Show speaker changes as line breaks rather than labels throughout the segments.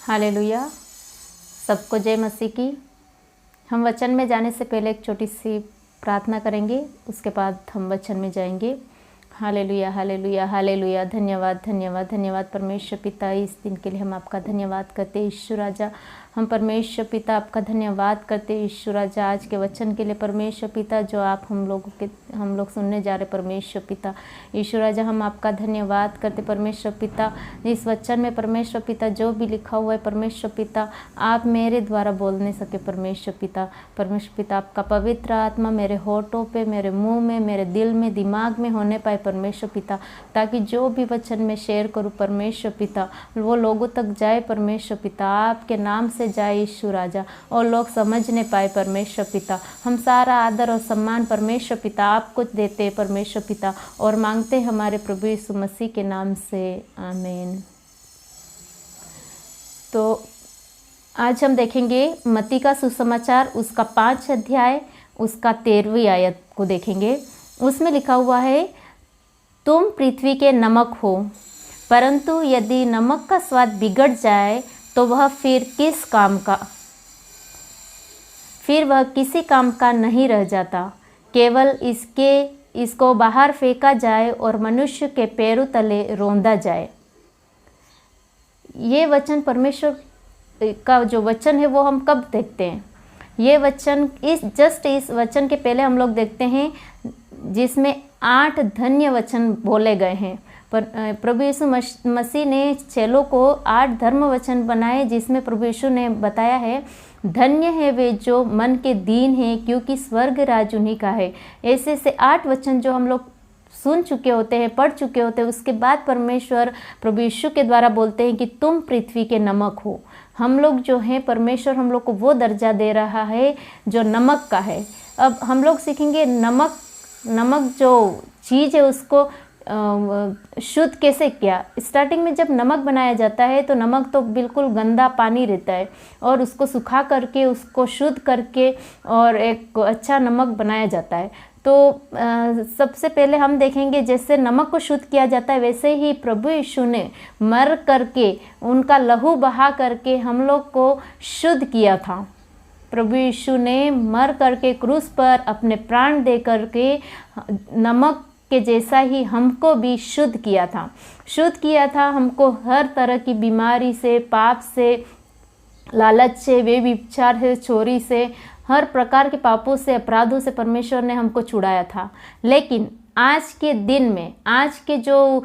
Hallelujah. सबको जय मसीह की। हम वचन में जाने से पहले एक छोटी सी प्रार्थना करेंगे, उसके बाद हम वचन में जाएंगे। Hallelujah hallelujah hallelujah. धन्यवाद धन्यवाद धन्यवाद परमेश्वर पिता, इस दिन के लिए हम आपका धन्यवाद करते हैं ईश्वर राजा। हम परमेश्वर पिता आपका धन्यवाद करते हैं ईश्वर राजा, आज के वचन के लिए परमेश्वर पिता जो आप हम लोग सुनने जा रहे परमेश्वर पिता ईश्वर राजा। हम आपका धन्यवाद करते परमेश्वर पिता, इस वचन में परमेश्वर पिता जो भी लिखा हुआ है परमेश्वर पिता आप मेरे द्वारा बोल नहीं सके परमेश्वर पिता। परमेश्वर पिता आपका पवित्र आत्मा मेरे होठों पे, मेरे मुंह में, मेरे दिल में, दिमाग में होने पाए परमेश्वर पिता, ताकि जो भी वचन में शेयर करूँ परमेश्वर पिता वो लोगों तक जाए परमेश्वर पिता, आपके नाम से जाए ईश्वर राजा, और लोग समझ नहीं पाए परमेश्वर पिता। हम सारा आदर और सम्मान परमेश्वर पिता आपको देते हैं परमेश्वर पिता, और मांगते हमारे प्रभु यीशु मसीह के नाम से, आमीन। तो आज हम देखेंगे मत्ती का सुसमाचार, उसका 5 अध्याय, उसका 13वीं आयत को देखेंगे। उसमें लिखा हुआ है, तुम पृथ्वी के नमक हो, परंतु यदि नमक का स्वाद बिगड़ जाए तो वह फिर वह किसी काम का नहीं रह जाता, केवल इसको बाहर फेंका जाए और मनुष्य के पैरों तले रौंदा जाए। ये वचन परमेश्वर का जो वचन है वो हम कब देखते हैं? ये वचन इस वचन के पहले हम लोग देखते हैं जिसमें 8 धन्य वचन बोले गए हैं। पर प्रभु यीशु मसीह ने चेलों को 8 धर्म वचन बनाए, जिसमें प्रभु यीशु ने बताया है, धन्य है वे जो मन के दीन हैं, क्योंकि स्वर्ग राज उन्हीं का है। ऐसे 8 वचन जो हम लोग सुन चुके होते हैं, पढ़ चुके होते हैं, उसके बाद परमेश्वर प्रभु यीशु के द्वारा बोलते हैं कि तुम पृथ्वी के नमक हो। हम लोग जो हैं, परमेश्वर हम लोग को वो दर्जा दे रहा है जो नमक का है। अब हम लोग सीखेंगे नमक जो चीज़ है उसको शुद्ध कैसे किया। स्टार्टिंग में जब नमक बनाया जाता है तो नमक तो बिल्कुल गंदा पानी रहता है, और उसको सुखा करके उसको शुद्ध करके और एक अच्छा नमक बनाया जाता है। तो सबसे पहले हम देखेंगे जैसे नमक को शुद्ध किया जाता है, वैसे ही प्रभु यीशु ने मर करके, उनका लहू बहा करके हम लोग को शुद्ध किया था। प्रभु यीशु ने मर करके क्रूस पर अपने प्राण दे करके नमक के जैसा ही हमको भी शुद्ध किया था। हमको हर तरह की बीमारी से, पाप से, लालच से, व्यभिचार से, चोरी से, हर प्रकार के पापों से, अपराधों से परमेश्वर ने हमको छुड़ाया था। लेकिन आज के दिन में, आज के जो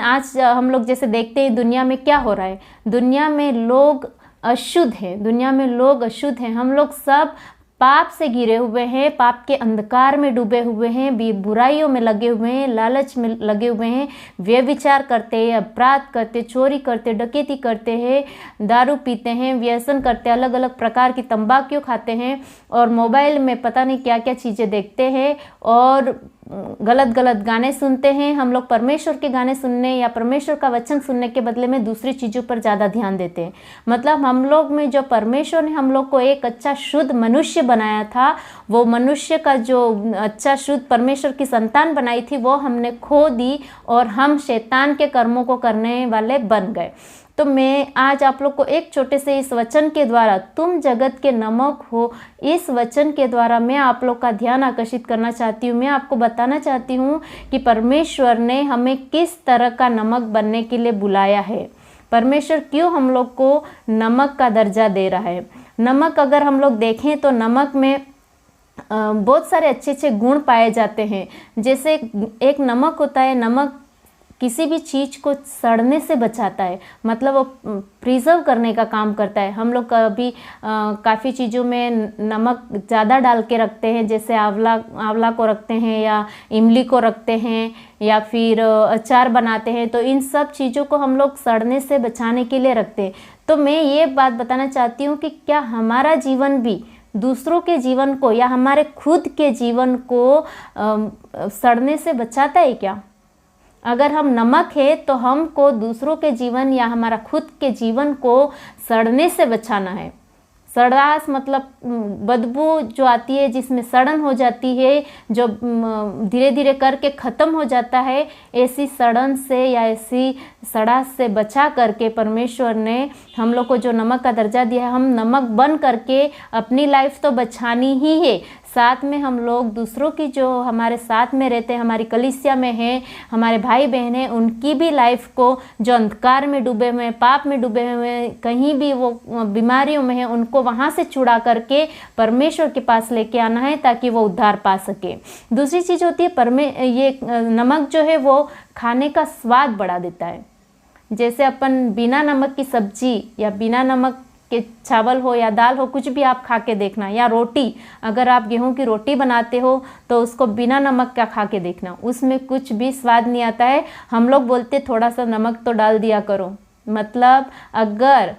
आज हम लोग जैसे देखते हैं दुनिया में क्या हो रहा है। दुनिया में लोग अशुद्ध हैं, हम लोग सब पाप से घिरे हुए हैं, पाप के अंधकार में डूबे हुए हैं, बुराइयों में लगे हुए हैं, लालच में लगे हुए हैं, व्यभिचार करते हैं, अपराध करते, चोरी करते, डकैती करते हैं, दारू पीते हैं, व्यसन करते हैं, अलग अलग प्रकार की तंबाकू खाते हैं, और मोबाइल में पता नहीं क्या क्या चीज़ें देखते हैं, और गलत गाने सुनते हैं। हम लोग परमेश्वर के गाने सुनने या परमेश्वर का वचन सुनने के बदले में दूसरी चीज़ों पर ज़्यादा ध्यान देते हैं। मतलब हम लोग में जो परमेश्वर ने हम लोग को एक अच्छा शुद्ध मनुष्य बनाया था, वो मनुष्य का जो अच्छा शुद्ध परमेश्वर की संतान बनाई थी, वो हमने खो दी और हम शैतान के कर्मों को करने वाले बन गए। तो मैं आज आप लोग को एक छोटे से इस वचन के द्वारा, तुम जगत के नमक हो, इस वचन के द्वारा मैं आप लोग का ध्यान आकर्षित करना चाहती हूँ। मैं आपको बताना चाहती हूँ कि परमेश्वर ने हमें किस तरह का नमक बनने के लिए बुलाया है। परमेश्वर क्यों हम लोग को नमक का दर्जा दे रहा है। नमक अगर हम लोग देखें तो नमक में बहुत सारे अच्छे गुण पाए जाते हैं। जैसे एक नमक होता है, नमक किसी भी चीज़ को सड़ने से बचाता है, मतलब वो प्रिजर्व करने का काम करता है। हम लोग कभी काफ़ी चीज़ों में नमक ज़्यादा डाल के रखते हैं, जैसे आंवला को रखते हैं या इमली को रखते हैं या फिर अचार बनाते हैं, तो इन सब चीज़ों को हम लोग सड़ने से बचाने के लिए रखते हैं। तो मैं ये बात बताना चाहती हूँ कि क्या हमारा जीवन भी दूसरों के जीवन को या हमारे खुद के जीवन को सड़ने से बचाता है क्या? अगर हम नमक है तो हमको दूसरों के जीवन या हमारा खुद के जीवन को सड़ने से बचाना है। सड़ास मतलब बदबू जो आती है, जिसमें सड़न हो जाती है, जो धीरे धीरे करके ख़त्म हो जाता है, ऐसी सड़न से या ऐसी सड़ास से बचा करके परमेश्वर ने हम लोग को जो नमक का दर्जा दिया है, हम नमक बन करके अपनी लाइफ तो बचानी ही है, साथ में हम लोग दूसरों की जो हमारे साथ में रहते हैं, हमारी कलीसिया में हैं, हमारे भाई बहन हैं, उनकी भी लाइफ को जो अंधकार में डूबे हुए हैं, पाप में डूबे हुए हैं, कहीं भी वो बीमारियों में हैं, उनको वहाँ से छुड़ा करके परमेश्वर के पास लेके आना है ताकि वो उद्धार पा सके। दूसरी चीज़ होती है ये नमक जो है वो खाने का स्वाद बढ़ा देता है। जैसे अपन बिना नमक की सब्जी या बिना नमक के चावल हो या दाल हो, कुछ भी आप खा के देखना, या रोटी, अगर आप गेहूं की रोटी बनाते हो तो उसको बिना नमक का खा के देखना, उसमें कुछ भी स्वाद नहीं आता है। हम लोग बोलते थोड़ा सा नमक तो डाल दिया करो, मतलब अगर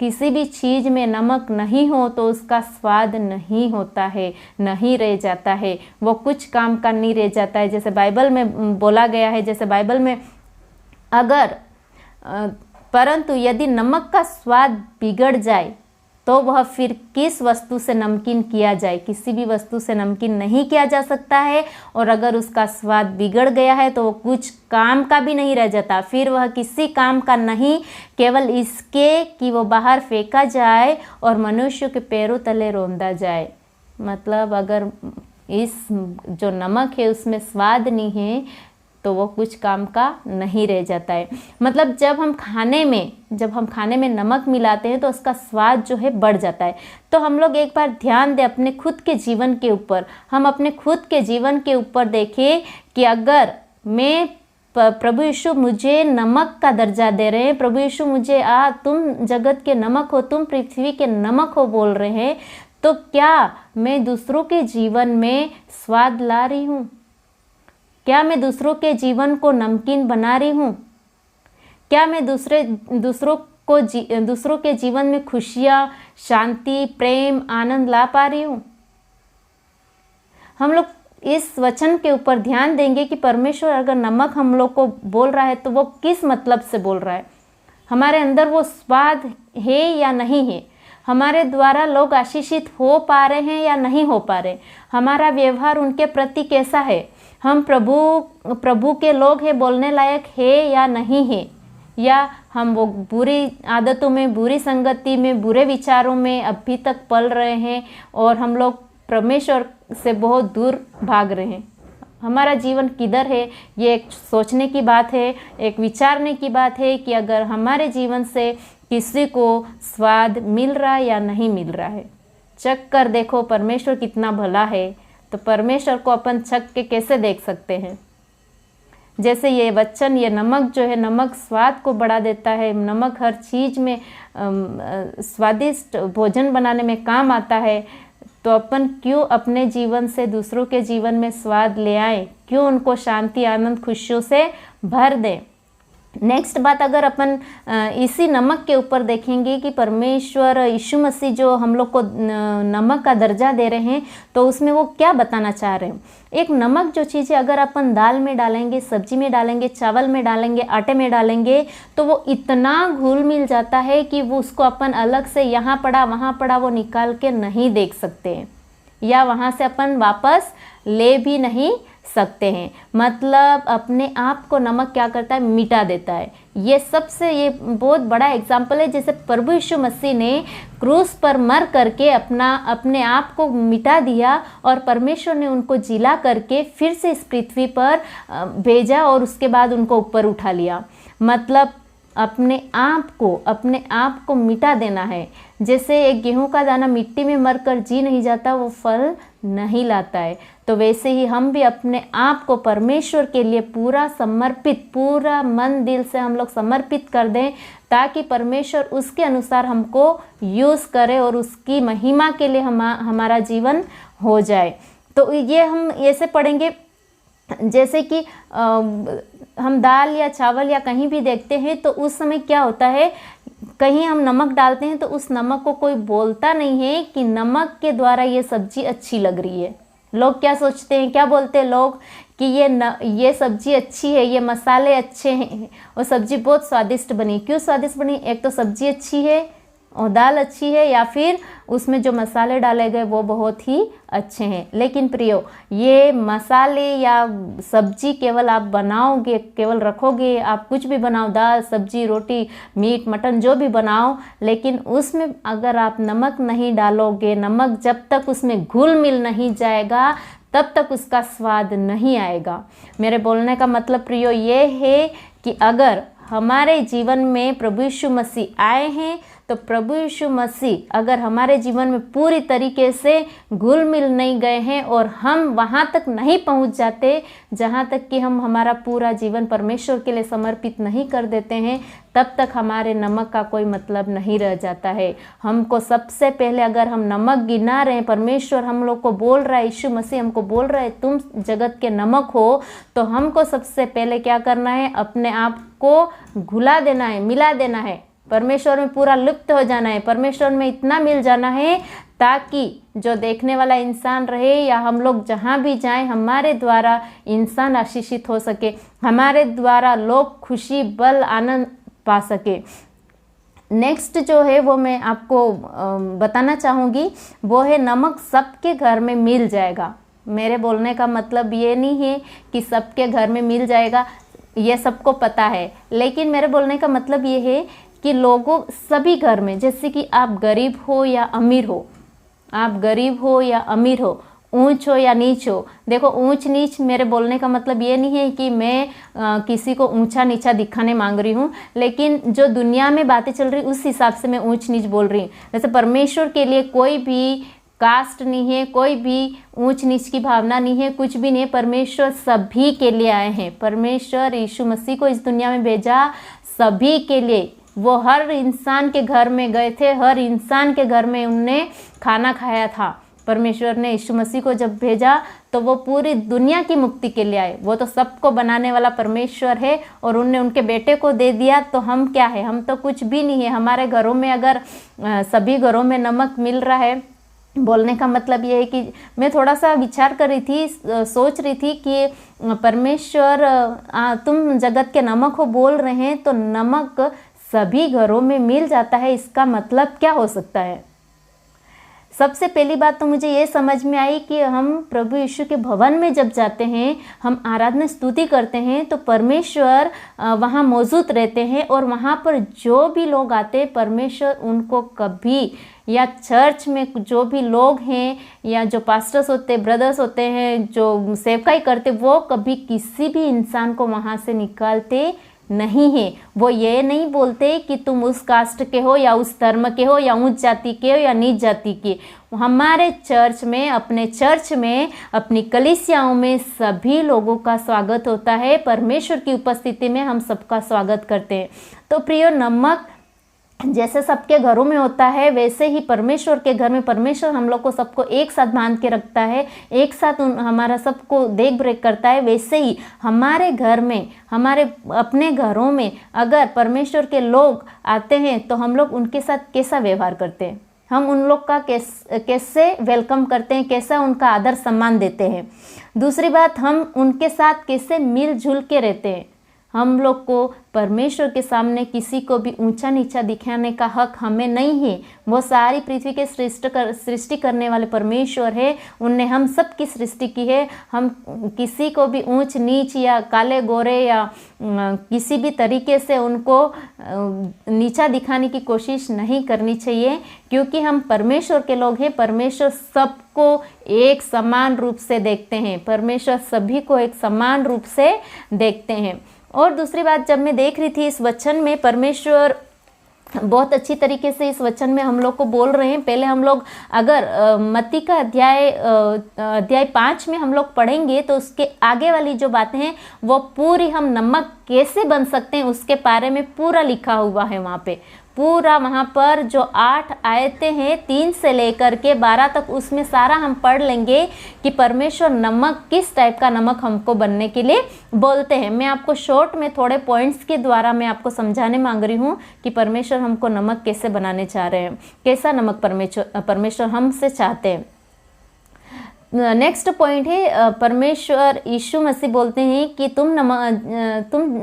किसी भी चीज़ में नमक नहीं हो तो उसका स्वाद नहीं होता है, नहीं रह जाता है, वो कुछ काम का नहीं रह जाता है। जैसे बाइबल में बोला गया है, जैसे बाइबल में अगर परंतु यदि नमक का स्वाद बिगड़ जाए तो वह फिर किस वस्तु से नमकीन किया जाए, किसी भी वस्तु से नमकीन नहीं किया जा सकता है। और अगर उसका स्वाद बिगड़ गया है तो वो कुछ काम का भी नहीं रह जाता, फिर वह किसी काम का नहीं, केवल इसके कि वो बाहर फेंका जाए और मनुष्य के पैरों तले रौंदा जाए। मतलब अगर इस जो नमक है उसमें स्वाद नहीं है तो वो कुछ काम का नहीं रह जाता है। मतलब जब हम खाने में नमक मिलाते हैं तो उसका स्वाद जो है बढ़ जाता है। तो हम लोग एक बार ध्यान दें अपने खुद के जीवन के ऊपर, हम अपने खुद के जीवन के ऊपर देखें कि अगर मैं प्रभु यीशु मुझे नमक का दर्जा दे रहे हैं, प्रभु यीशु मुझे तुम जगत के नमक हो, तुम पृथ्वी के नमक हो बोल रहे हैं, तो क्या मैं दूसरों के जीवन में स्वाद ला रही हूँ? क्या मैं दूसरों के जीवन को नमकीन बना रही हूँ? क्या मैं दूसरों के जीवन में खुशियाँ, शांति, प्रेम, आनंद ला पा रही हूँ? हम लोग इस वचन के ऊपर ध्यान देंगे कि परमेश्वर अगर नमक हम लोग को बोल रहा है तो वो किस मतलब से बोल रहा है, हमारे अंदर वो स्वाद है या नहीं है, हमारे द्वारा लोग आशीषित हो पा रहे हैं या नहीं हो पा रहे, हमारा व्यवहार उनके प्रति कैसा है, हम प्रभु के लोग हैं बोलने लायक है या नहीं है, या हम वो बुरी आदतों में, बुरी संगति में, बुरे विचारों में अभी तक पल रहे हैं और हम लोग परमेश्वर से बहुत दूर भाग रहे हैं। हमारा जीवन किधर है, ये एक सोचने की बात है, एक विचारने की बात है कि अगर हमारे जीवन से किसी को स्वाद मिल रहा है या नहीं मिल रहा है। चख कर देखो परमेश्वर कितना भला है, तो परमेश्वर को अपन चख के कैसे देख सकते हैं। जैसे ये वचन, ये नमक जो है, नमक स्वाद को बढ़ा देता है, नमक हर चीज़ में स्वादिष्ट भोजन बनाने में काम आता है, तो अपन क्यों अपने जीवन से दूसरों के जीवन में स्वाद ले आए, क्यों उनको शांति, आनंद, खुशियों से भर दें। नेक्स्ट बात अगर अपन इसी नमक के ऊपर देखेंगे कि परमेश्वर यीशु मसीह जो हम लोग को नमक का दर्जा दे रहे हैं, तो उसमें वो क्या बताना चाह रहे हैं। एक नमक जो चीज़ है, अगर अपन दाल में डालेंगे, सब्जी में डालेंगे, चावल में डालेंगे, आटे में डालेंगे, तो वो इतना घुल मिल जाता है कि वो उसको अपन अलग से यहाँ पड़ा वहाँ पड़ा वो निकाल के नहीं देख सकते, या वहाँ से अपन वापस ले भी नहीं सकते हैं। मतलब अपने आप को नमक क्या करता है, मिटा देता है। ये बहुत बड़ा एग्जाम्पल है, जैसे प्रभु यीशु मसीह ने क्रूस पर मर करके अपने आप को मिटा दिया और परमेश्वर ने उनको जिला करके फिर से इस पृथ्वी पर भेजा और उसके बाद उनको ऊपर उठा लिया। मतलब अपने आप को मिटा देना है। जैसे एक गेहूं का दाना मिट्टी में मरकर जी नहीं जाता, वो फल नहीं लाता है, तो वैसे ही हम भी अपने आप को परमेश्वर के लिए पूरा समर्पित, पूरा मन दिल से हम लोग समर्पित कर दें, ताकि परमेश्वर उसके अनुसार हमको यूज़ करे और उसकी महिमा के लिए हमारा जीवन हो जाए। तो ये हम ऐसे पढ़ेंगे, जैसे कि हम दाल या चावल या कहीं भी देखते हैं तो उस समय क्या होता है, कहीं हम नमक डालते हैं तो उस नमक को कोई बोलता नहीं है कि नमक के द्वारा ये सब्जी अच्छी लग रही है। लोग क्या सोचते हैं, क्या बोलते हैं लोग कि ये सब्जी अच्छी है, ये मसाले अच्छे हैं और सब्जी बहुत स्वादिष्ट बनी। क्यों स्वादिष्ट बनी? एक तो सब्जी अच्छी है दाल अच्छी है या फिर उसमें जो मसाले डाले गए वो बहुत ही अच्छे हैं। लेकिन प्रियो, ये मसाले या सब्जी केवल आप बनाओगे, केवल रखोगे, आप कुछ भी बनाओ, दाल सब्जी रोटी मीट मटन जो भी बनाओ, लेकिन उसमें अगर आप नमक नहीं डालोगे, नमक जब तक उसमें घुल मिल नहीं जाएगा तब तक उसका स्वाद नहीं आएगा। मेरे बोलने का मतलब प्रियो ये है कि अगर हमारे जीवन में प्रभु यीशु मसीह आए हैं तो प्रभु यीशु मसीह अगर हमारे जीवन में पूरी तरीके से घुल मिल नहीं गए हैं और हम वहाँ तक नहीं पहुँच जाते जहाँ तक कि हम हमारा पूरा जीवन परमेश्वर के लिए समर्पित नहीं कर देते हैं, तब तक हमारे नमक का कोई मतलब नहीं रह जाता है। हमको सबसे पहले अगर हम नमक गिना रहे हैं, परमेश्वर हम लोग को बोल रहा है, यीशु मसीह हमको बोल रहा है तुम जगत के नमक हो, तो हमको सबसे पहले क्या करना है, अपने आप को घुला देना है, मिला देना है, परमेश्वर में पूरा लुप्त हो जाना है, परमेश्वर में इतना मिल जाना है ताकि जो देखने वाला इंसान रहे या हम लोग जहाँ भी जाएं, हमारे द्वारा इंसान आशीषित हो सके, हमारे द्वारा लोग खुशी बल आनंद पा सके। नेक्स्ट जो है वो मैं आपको बताना चाहूँगी, वो है नमक सबके घर में मिल जाएगा। मेरे बोलने का मतलब ये नहीं है कि सबके घर में मिल जाएगा, ये सबको पता है, लेकिन मेरे बोलने का मतलब ये है कि लोगों सभी घर में, जैसे कि आप गरीब हो या अमीर हो, आप गरीब हो या अमीर हो, ऊंच हो या नीच हो। देखो ऊंच नीच मेरे बोलने का मतलब ये नहीं है कि मैं किसी को ऊंचा नीचा दिखाने मांग रही हूँ, लेकिन जो दुनिया में बातें चल रही उस हिसाब से मैं ऊंच नीच बोल रही हूँ। जैसे परमेश्वर के लिए कोई भी कास्ट नहीं है, कोई भी ऊंच नीच की भावना नहीं है, कुछ भी नहीं है। परमेश्वर सभी के लिए आए हैं, परमेश्वर यीशु मसीह को इस दुनिया में भेजा सभी के लिए। वो हर इंसान के घर में गए थे, हर इंसान के घर में उनने खाना खाया था। परमेश्वर ने यीशु मसीह को जब भेजा तो वो पूरी दुनिया की मुक्ति के लिए आए। वो तो सबको बनाने वाला परमेश्वर है और उनने उनके बेटे को दे दिया, तो हम क्या है, हम तो कुछ भी नहीं है। हमारे घरों में अगर सभी घरों में नमक मिल रहा है, बोलने का मतलब ये है कि मैं थोड़ा सा विचार कर रही थी, सोच रही थी कि परमेश्वर तुम जगत के नमक हो बोल रहे हैं, तो नमक सभी घरों में मिल जाता है, इसका मतलब क्या हो सकता है। सबसे पहली बात तो मुझे ये समझ में आई कि हम प्रभु यीशु के भवन में जब जाते हैं, हम आराधना स्तुति करते हैं, तो परमेश्वर वहाँ मौजूद रहते हैं और वहाँ पर जो भी लोग आते हैं, परमेश्वर उनको कभी, या चर्च में जो भी लोग हैं या जो पास्टर्स होते, ब्रदर्स होते हैं, जो सेवकाई करते, वो कभी किसी भी इंसान को वहाँ से निकालते नहीं है। वो ये नहीं बोलते कि तुम उस कास्ट के हो या उस धर्म के हो या ऊंच जाति के हो या नीच जाति के। हमारे चर्च में, अपने चर्च में, अपनी कलीसियाओं में सभी लोगों का स्वागत होता है। परमेश्वर की उपस्थिति में हम सबका स्वागत करते हैं। तो प्रियो, नमक जैसे सबके घरों में होता है, वैसे ही परमेश्वर के घर में परमेश्वर हम लोग को सबको एक साथ बांध के रखता है, एक साथ हमारा सबको देख रेख करता है। वैसे ही हमारे घर में, हमारे अपने घरों में अगर परमेश्वर के लोग आते हैं तो हम लोग उनके साथ कैसा व्यवहार करते हैं, हम उन लोग का कैसे वेलकम करते हैं, कैसा उनका आदर सम्मान देते हैं। दूसरी बात, हम उनके साथ कैसे मिलजुल के रहते हैं। हम लोग को परमेश्वर के सामने किसी को भी ऊंचा नीचा दिखाने का हक हमें नहीं है। वो सारी पृथ्वी के सृष्टि करने वाले परमेश्वर है, उनने हम सब की सृष्टि की है। हम किसी को भी ऊंच नीच या काले गोरे या किसी भी तरीके से उनको नीचा दिखाने की कोशिश नहीं करनी चाहिए, क्योंकि हम परमेश्वर के लोग हैं। परमेश्वर सबको एक समान रूप से देखते हैं, परमेश्वर सभी को एक समान रूप से देखते हैं। और दूसरी बात, जब मैं देख रही थी इस वचन में, परमेश्वर बहुत अच्छी तरीके से इस वचन में हम लोग को बोल रहे हैं। पहले हम लोग अगर मत्ती का अध्याय 5 में हम लोग पढ़ेंगे तो उसके आगे वाली जो बातें हैं वो पूरी, हम नमक कैसे बन सकते हैं उसके बारे में पूरा लिखा हुआ है। वहाँ पे पूरा, वहाँ पर जो 8 आयतें हैं 3 से लेकर के 12 तक, उसमें सारा हम पढ़ लेंगे कि परमेश्वर नमक किस टाइप का नमक हमको बनने के लिए बोलते हैं। मैं आपको शॉर्ट में थोड़े पॉइंट्स के द्वारा मैं आपको समझाने मांग रही हूँ कि परमेश्वर हमको नमक कैसे बनाने चाह रहे हैं, कैसा नमक परमेश्वर हमसे चाहते हैं। नेक्स्ट पॉइंट है, परमेश्वर यीशु मसीह बोलते हैं कि तुम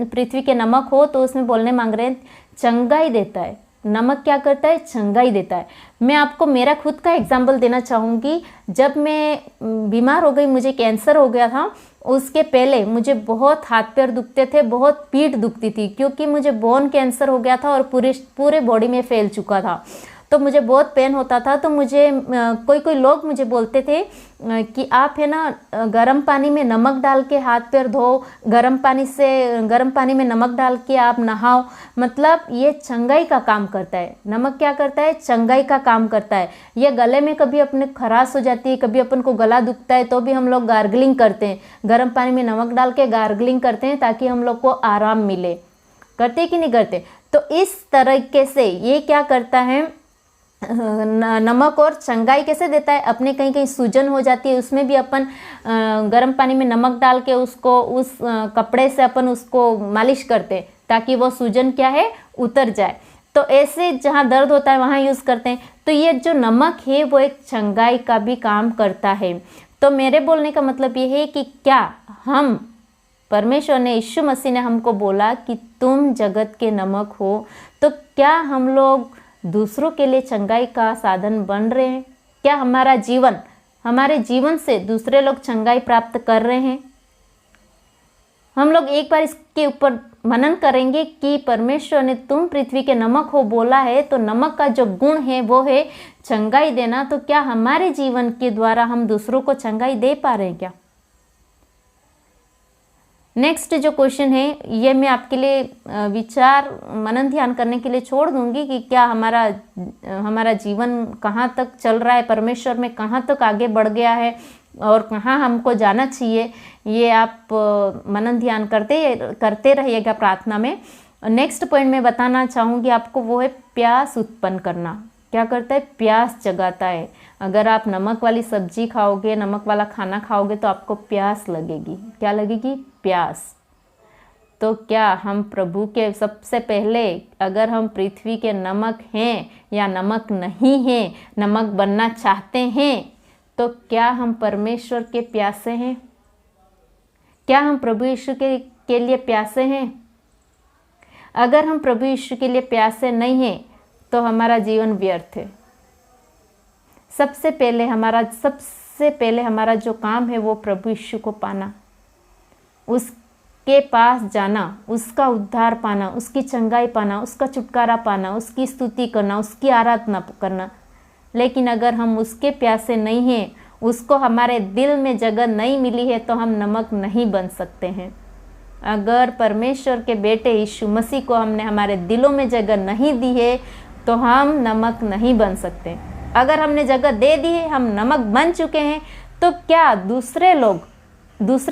पृथ्वी के नमक हो, तो उसमें बोलने मांग रहे हैं चंगाई देता है। नमक क्या करता है, चंगाई देता है। मैं आपको मेरा खुद का एग्जाम्पल देना चाहूँगी। जब मैं बीमार हो गई, मुझे कैंसर हो गया था, उसके पहले मुझे बहुत हाथ पैर दुखते थे, बहुत पीठ दुखती थी, क्योंकि मुझे बोन कैंसर हो गया था और पूरे बॉडी में फैल चुका था। तो मुझे बहुत पेन होता था। तो मुझे कोई लोग मुझे बोलते थे कि आप है ना गर्म पानी में नमक डाल के हाथ पैर धो, गर्म पानी में नमक डाल के आप नहाओ। मतलब ये चंगाई का काम करता है। नमक क्या करता है, चंगाई का काम करता है। ये गले में कभी अपने खराश हो जाती है, कभी अपन को गला दुखता है, तो भी हम लोग गार्गलिंग करते हैं, गर्म पानी में नमक डाल के गार्गलिंग करते हैं ताकि हम लोग को आराम मिले। करते कि नहीं करते? तो इस तरीके से ये क्या करता है, नमक और चंगाई कैसे देता है। अपने कहीं कहीं सूजन हो जाती है, उसमें भी अपन गर्म पानी में नमक डाल के उसको उस कपड़े से अपन उसको मालिश करते हैं ताकि वो सूजन क्या है, उतर जाए। तो ऐसे जहाँ दर्द होता है वहाँ यूज़ करते हैं। तो ये जो नमक है वो एक चंगाई का भी काम करता है। तो मेरे बोलने का मतलब ये है कि क्या हम, परमेश्वर ने, यीशु मसीह ने हमको बोला कि तुम जगत के नमक हो, तो क्या हम लोग दूसरों के लिए चंगाई का साधन बन रहे हैं? क्या हमारे जीवन से दूसरे लोग चंगाई प्राप्त कर रहे हैं? हम लोग एक बार इसके ऊपर मनन करेंगे कि परमेश्वर ने तुम पृथ्वी के नमक हो बोला है, तो नमक का जो गुण है वो है चंगाई देना। तो क्या हमारे जीवन के द्वारा हम दूसरों को चंगाई दे पा रहे हैं क्या? नेक्स्ट जो क्वेश्चन है ये मैं आपके लिए विचार मनन ध्यान करने के लिए छोड़ दूंगी कि क्या हमारा जीवन कहाँ तक चल रहा है, परमेश्वर में कहाँ तक आगे बढ़ गया है और कहाँ हमको जाना चाहिए। ये आप मनन ध्यान करते रहिएगा प्रार्थना में। नेक्स्ट पॉइंट मैं बताना चाहूँगी आपको, वो है प्यास उत्पन्न करना। क्या करता है? प्यास जगाता है। अगर आप नमक वाली सब्जी खाओगे, नमक वाला खाना खाओगे तो आपको प्यास लगेगी। क्या लगेगी? प्यास। तो क्या हम प्रभु के, सबसे पहले अगर हम पृथ्वी के नमक हैं या नमक नहीं हैं, नमक बनना चाहते हैं, तो क्या हम परमेश्वर के प्यासे हैं? क्या हम प्रभु यीशु के लिए प्यासे हैं? अगर हम प्रभु यीशु के लिए प्यासे नहीं हैं तो हमारा जीवन व्यर्थ है। सबसे पहले हमारा जो काम है वो प्रभु यीशु को पाना, उसके पास जाना, उसका उद्धार पाना, उसकी चंगाई पाना, उसका छुटकारा पाना, उसकी स्तुति करना, उसकी आराधना करना। लेकिन अगर हम उसके प्यासे नहीं हैं, उसको हमारे दिल में जगह नहीं मिली है, तो हम नमक नहीं बन सकते हैं। अगर परमेश्वर के बेटे यीशु मसीह को हमने हमारे दिलों में जगह नहीं दी है तो हम नमक नहीं बन सकते। अगर हमने जगह दे दी है, हम नमक बन चुके हैं, तो क्या दूसरे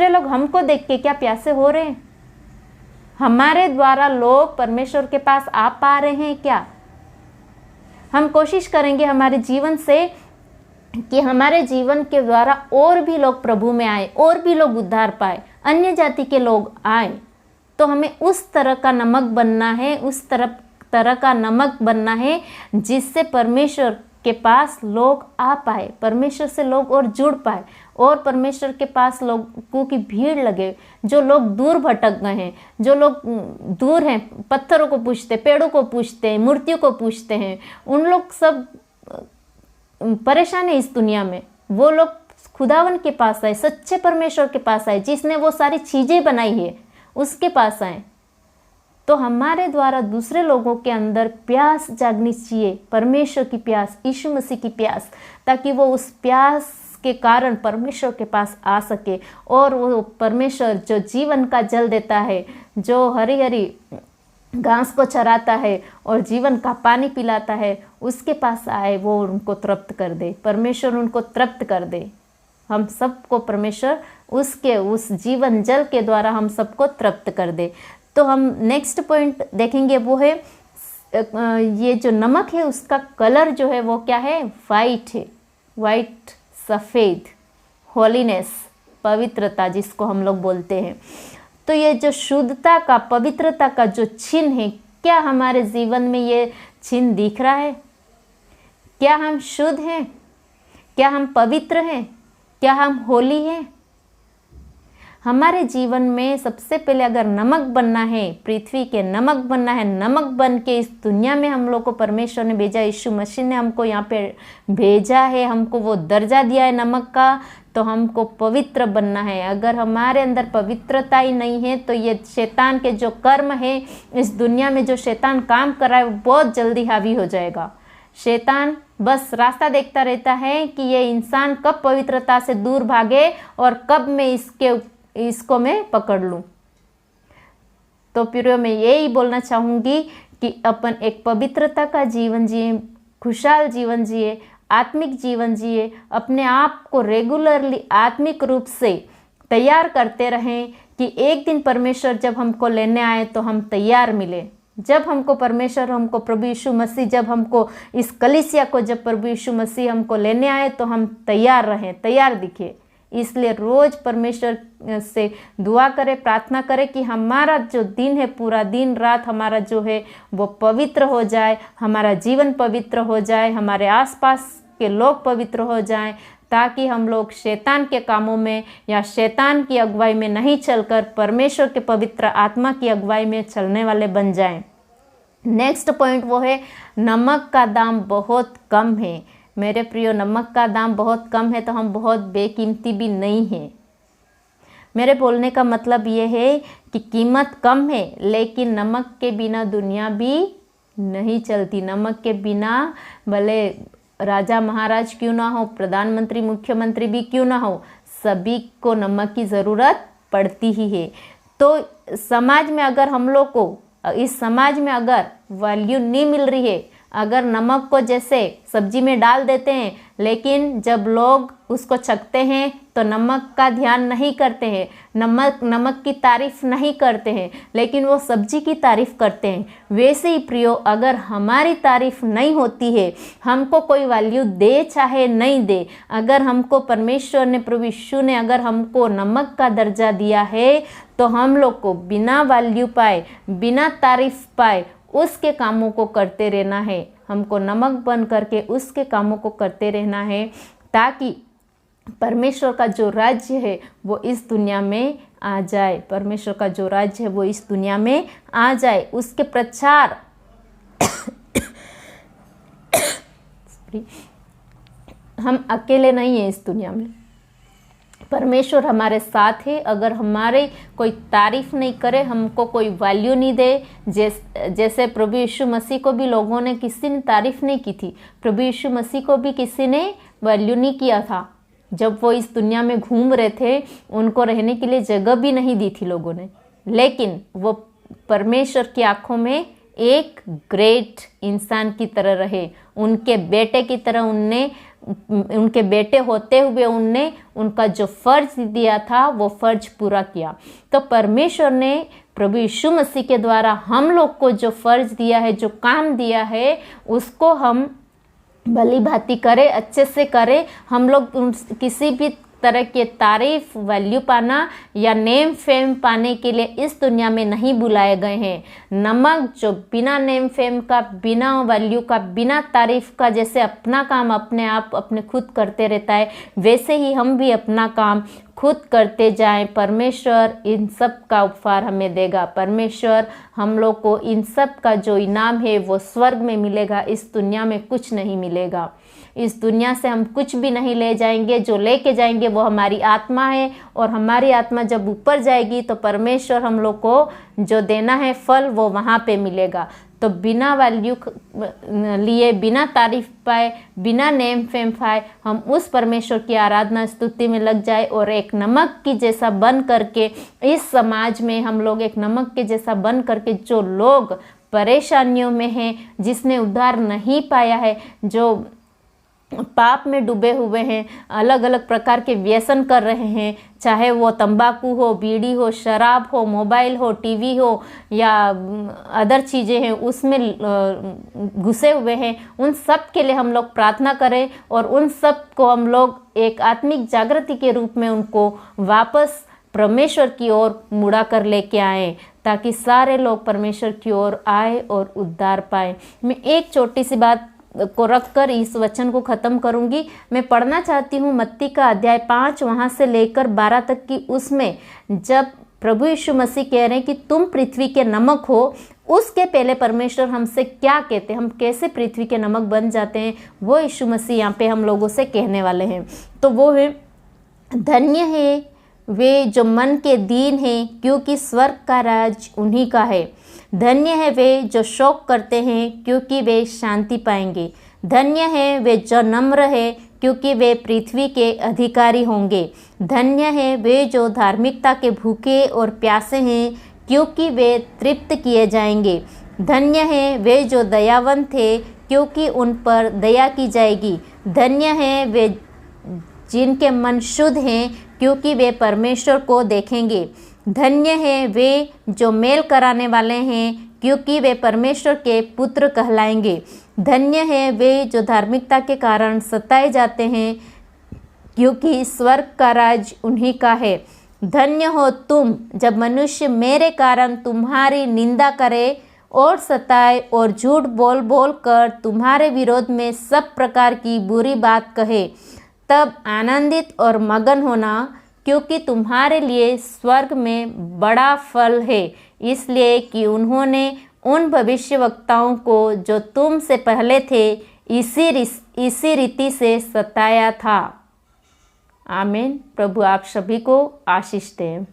लोग हमको देख के क्या प्यासे हो रहे हैं? हमारे द्वारा लोग परमेश्वर के पास आ पा रहे हैं क्या? हम कोशिश करेंगे हमारे जीवन से कि हमारे जीवन के द्वारा और भी लोग प्रभु में आए, और भी लोग उद्धार पाए, अन्य जाति के लोग आए। तो हमें उस तरह का नमक बनना है, उस तरह का नमक बनना है जिससे परमेश्वर के पास लोग आ पाए, परमेश्वर से लोग और जुड़ पाए, और परमेश्वर के पास लोगों की भीड़ लगे। जो लोग दूर भटक गए हैं, जो लोग दूर हैं, पत्थरों को पूजते, पेड़ों को पूजते हैं, मूर्तियों को पूजते हैं, उन लोग सब परेशान है इस दुनिया में, वो लोग खुदावन के पास आए, सच्चे परमेश्वर के पास आए, जिसने वो सारी चीज़ें बनाई है, उसके पास आए। तो हमारे द्वारा दूसरे लोगों के अंदर प्यास जागनी चाहिए, परमेश्वर की प्यास, यीशु मसीह की प्यास, ताकि वो उस प्यास के कारण परमेश्वर के पास आ सके। और वो परमेश्वर जो जीवन का जल देता है, जो हरी हरी घास को चराता है और जीवन का पानी पिलाता है, उसके पास आए, वो उनको तृप्त कर दे, परमेश्वर उनको तृप्त कर दे। हम सबको परमेश्वर उस जीवन जल के द्वारा हम सबको तृप्त कर दे। तो हम नेक्स्ट पॉइंट देखेंगे, वो है ये जो नमक है उसका कलर जो है वो क्या है? वाइट है, वाइट, सफ़ेद, होलीनेस, पवित्रता जिसको हम लोग बोलते हैं। तो ये जो शुद्धता का, पवित्रता का जो चिन्ह है, क्या हमारे जीवन में ये चिन्ह दिख रहा है? क्या हम शुद्ध हैं? क्या हम पवित्र हैं? क्या हम होली हैं? हमारे जीवन में सबसे पहले अगर नमक बनना है, पृथ्वी के नमक बनना है, नमक बन के इस दुनिया में हम लोग को परमेश्वर ने भेजा, यीशु मसीह ने हमको यहाँ पे भेजा है, हमको वो दर्जा दिया है नमक का, तो हमको पवित्र बनना है। अगर हमारे अंदर पवित्रता ही नहीं है तो ये शैतान के जो कर्म है इस दुनिया में, जो शैतान काम कर रहा है, वो बहुत जल्दी हावी हो जाएगा। शैतान बस रास्ता देखता रहता है कि ये इंसान कब पवित्रता से दूर भागे और कब मैं इसको मैं पकड़ लूं। तो प्रियो, मैं यही बोलना चाहूँगी कि अपन एक पवित्रता का जीवन जिए, खुशहाल जीवन जिए, आत्मिक जीवन जिए, अपने आप को रेगुलरली आत्मिक रूप से तैयार करते रहें कि एक दिन परमेश्वर जब हमको लेने आए तो हम तैयार मिले। जब हमको परमेश्वर, हमको प्रभु यीशु मसीह, जब हमको इस कलीसिया को, जब प्रभु यीशु मसीह हमको लेने आए तो हम तैयार रहें, तैयार दिखे। इसलिए रोज परमेश्वर से दुआ करें, प्रार्थना करें कि हमारा जो दिन है, पूरा दिन रात हमारा जो है वो पवित्र हो जाए, हमारा जीवन पवित्र हो जाए, हमारे आसपास के लोग पवित्र हो जाएं, ताकि हम लोग शैतान के कामों में या शैतान की अगुवाई में नहीं चलकर परमेश्वर के पवित्र आत्मा की अगुवाई में चलने वाले बन जाएं। नेक्स्ट पॉइंट वो है, नमक का दाम बहुत कम है। मेरे प्रियो, नमक का दाम बहुत कम है तो हम बहुत बेकीमती भी नहीं हैं। मेरे बोलने का मतलब ये है कि कीमत कम है, लेकिन नमक के बिना दुनिया भी नहीं चलती। नमक के बिना भले राजा महाराज क्यों ना हो, प्रधानमंत्री मुख्यमंत्री भी क्यों ना हो, सभी को नमक की ज़रूरत पड़ती ही है। तो समाज में अगर हम लोग को, इस समाज में अगर वैल्यू नहीं मिल रही है, अगर नमक को जैसे सब्जी में डाल देते हैं, लेकिन जब लोग उसको चखते हैं तो नमक का ध्यान नहीं करते हैं, नमक की तारीफ नहीं करते हैं, लेकिन वो सब्जी की तारीफ करते हैं। वैसे ही प्रियो, अगर हमारी तारीफ नहीं होती है, हमको कोई वैल्यू दे चाहे नहीं दे, अगर हमको परमेश्वर ने, प्रभु यीशु ने अगर हमको नमक का दर्जा दिया है, तो हम लोग को बिना वैल्यू पाए, बिना तारीफ पाए उसके कामों को करते रहना है। हमको नमक बन करके उसके कामों को करते रहना है, ताकि परमेश्वर का जो राज्य है वो इस दुनिया में आ जाए। परमेश्वर का जो राज्य है वो इस दुनिया में आ जाए, उसके प्रचार हम अकेले नहीं हैं इस दुनिया में, परमेश्वर हमारे साथ है। अगर हमारे कोई तारीफ नहीं करे, हमको कोई वैल्यू नहीं दे, जैसे प्रभु यीशु मसीह को भी लोगों ने, किसी ने तारीफ नहीं की थी, प्रभु यीशु मसीह को भी किसी ने वैल्यू नहीं किया था। जब वो इस दुनिया में घूम रहे थे, उनको रहने के लिए जगह भी नहीं दी थी लोगों ने, लेकिन वो परमेश्वर की आंखों में एक ग्रेट इंसान की तरह रहे, उनके बेटे की तरह। उनके बेटे होते हुए उनने उनका जो फर्ज दिया था वो फर्ज पूरा किया। तो परमेश्वर ने प्रभु यीशु मसीह के द्वारा हम लोग को जो फर्ज दिया है, जो काम दिया है, उसको हम भली भांति करें, अच्छे से करें। हम लोग किसी भी तरह के तारीफ, वैल्यू पाना या नेम फेम पाने के लिए इस दुनिया में नहीं बुलाए गए हैं। नमक जो बिना नेम फेम का, बिना वैल्यू का, बिना तारीफ का जैसे अपना काम अपने आप अपने खुद करते रहता है, वैसे ही हम भी अपना काम खुद करते जाएं। परमेश्वर इन सब का उपहार हमें देगा। परमेश्वर हम लोग को इन सब का जो इनाम है वो स्वर्ग में मिलेगा, इस दुनिया में कुछ नहीं मिलेगा। इस दुनिया से हम कुछ भी नहीं ले जाएंगे, जो लेके जाएंगे वो हमारी आत्मा है, और हमारी आत्मा जब ऊपर जाएगी तो परमेश्वर हम लोग को जो देना है फल वो वहाँ पे मिलेगा। तो बिना वैल्यू लिए, बिना तारीफ पाए, बिना नेम फेम पाए हम उस परमेश्वर की आराधना स्तुति में लग जाए, और एक नमक की जैसा बन करके इस समाज में हम लोग एक नमक के जैसा बन करके, जो लोग परेशानियों में हैं, जिसने उद्धार नहीं पाया है, जो पाप में डूबे हुए हैं, अलग अलग प्रकार के व्यसन कर रहे हैं, चाहे वो तंबाकू हो, बीड़ी हो, शराब हो, मोबाइल हो, टीवी हो या अदर चीज़ें हैं, उसमें घुसे हुए हैं, उन सब के लिए हम लोग प्रार्थना करें, और उन सब को हम लोग एक आत्मिक जागृति के रूप में उनको वापस परमेश्वर की ओर मुड़ा कर लेके आए, ताकि सारे लोग परमेश्वर की ओर आए और उद्धार पाए। मैं एक छोटी सी बात को रखकर इस वचन को ख़त्म करूंगी। मैं पढ़ना चाहती हूँ मत्ती का अध्याय 5 वहाँ से लेकर 12 तक की। उसमें जब प्रभु यीशु मसीह कह रहे हैं कि तुम पृथ्वी के नमक हो, उसके पहले परमेश्वर हमसे क्या कहते हैं, हम कैसे पृथ्वी के नमक बन जाते हैं, वो यीशु मसीह यहाँ पे हम लोगों से कहने वाले हैं। तो वो है, धन्य है वे जो मन के दीन हैं, क्योंकि स्वर्ग का राज उन्हीं का है। धन्य है वे जो शोक करते हैं, क्योंकि वे शांति पाएंगे। धन्य है वे जो नम्र है, क्योंकि वे पृथ्वी के अधिकारी होंगे। धन्य है वे जो धार्मिकता के भूखे और प्यासे हैं, क्योंकि वे तृप्त किए जाएंगे। धन्य है वे जो दयावंत थे, क्योंकि उन पर दया की जाएगी। धन्य है वे जिनके मन शुद्ध हैं, क्योंकि वे परमेश्वर को देखेंगे। धन्य है वे जो मेल कराने वाले हैं, क्योंकि वे परमेश्वर के पुत्र कहलाएंगे। धन्य है वे जो धार्मिकता के कारण सताए जाते हैं, क्योंकि स्वर्ग का राज उन्हीं का है। धन्य हो तुम जब मनुष्य मेरे कारण तुम्हारी निंदा करे और सताए और झूठ बोल बोल कर तुम्हारे विरोध में सब प्रकार की बुरी बात कहे। तब आनंदित और मगन होना, क्योंकि तुम्हारे लिए स्वर्ग में बड़ा फल है, इसलिए कि उन्होंने उन भविष्यवक्ताओं को जो तुम से पहले थे इसी रीति से सताया था। आमीन। प्रभु आप सभी को आशीष दें।